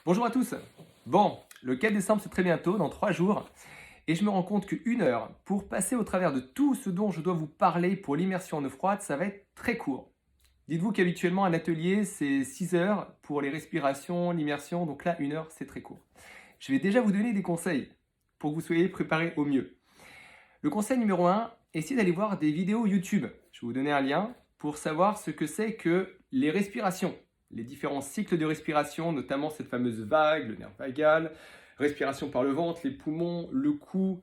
Bonjour à tous. Bon, le 4 décembre, c'est très bientôt, dans 3 jours. Et je me rends compte qu'une heure pour passer au travers de tout ce dont je dois vous parler pour l'immersion en eau froide, ça va être très court. Dites-vous qu'habituellement, un atelier, c'est 6 heures pour les respirations, l'immersion. Donc là, une heure, c'est très court. Je vais déjà vous donner des conseils pour que vous soyez préparés au mieux. Le conseil numéro un, essayez d'aller voir des vidéos YouTube. Je vais vous donner un lien pour savoir ce que c'est que les respirations, les différents cycles de respiration, notamment cette fameuse vague, le nerf vagal, respiration par le ventre, les poumons, le cou,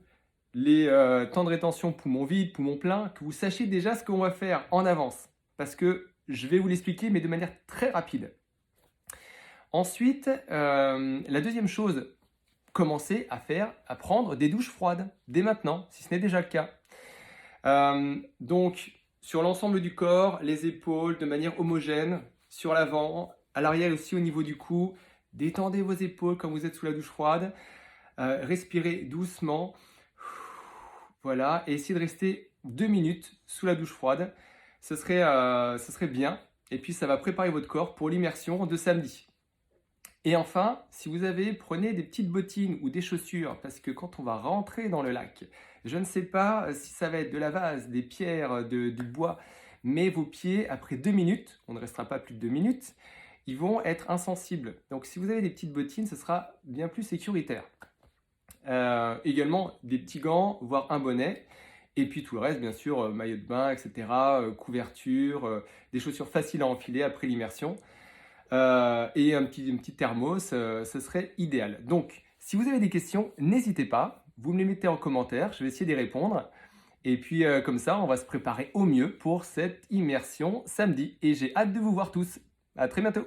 les temps de rétention poumons vides, poumons pleins, que vous sachiez déjà ce qu'on va faire en avance. Parce que je vais vous l'expliquer, mais de manière très rapide. Ensuite, la deuxième chose, commencez à prendre des douches froides dès maintenant, si ce n'est déjà le cas. Donc, sur l'ensemble du corps, les épaules de manière homogène, sur l'avant, à l'arrière aussi au niveau du cou. Détendez vos épaules quand vous êtes sous la douche froide. Respirez doucement. Voilà, et essayez de rester 2 minutes sous la douche froide. Ce serait bien. Et puis, ça va préparer votre corps pour l'immersion de samedi. Et enfin, si vous avez, prenez des petites bottines ou des chaussures, parce que quand on va rentrer dans le lac, je ne sais pas si ça va être de la vase, des pierres, du bois, mais vos pieds, après 2 minutes, on ne restera pas plus de 2 minutes, ils vont être insensibles. Donc si vous avez des petites bottines, ce sera bien plus sécuritaire. Également des petits gants, voire un bonnet. Et puis tout le reste, bien sûr, maillot de bain, etc., couverture, des chaussures faciles à enfiler après l'immersion. Et un petit thermos, ce serait idéal. Donc, si vous avez des questions, n'hésitez pas, vous me les mettez en commentaire, je vais essayer d'y répondre. Et puis comme ça, on va se préparer au mieux pour cette immersion samedi. Et j'ai hâte de vous voir tous. À très bientôt.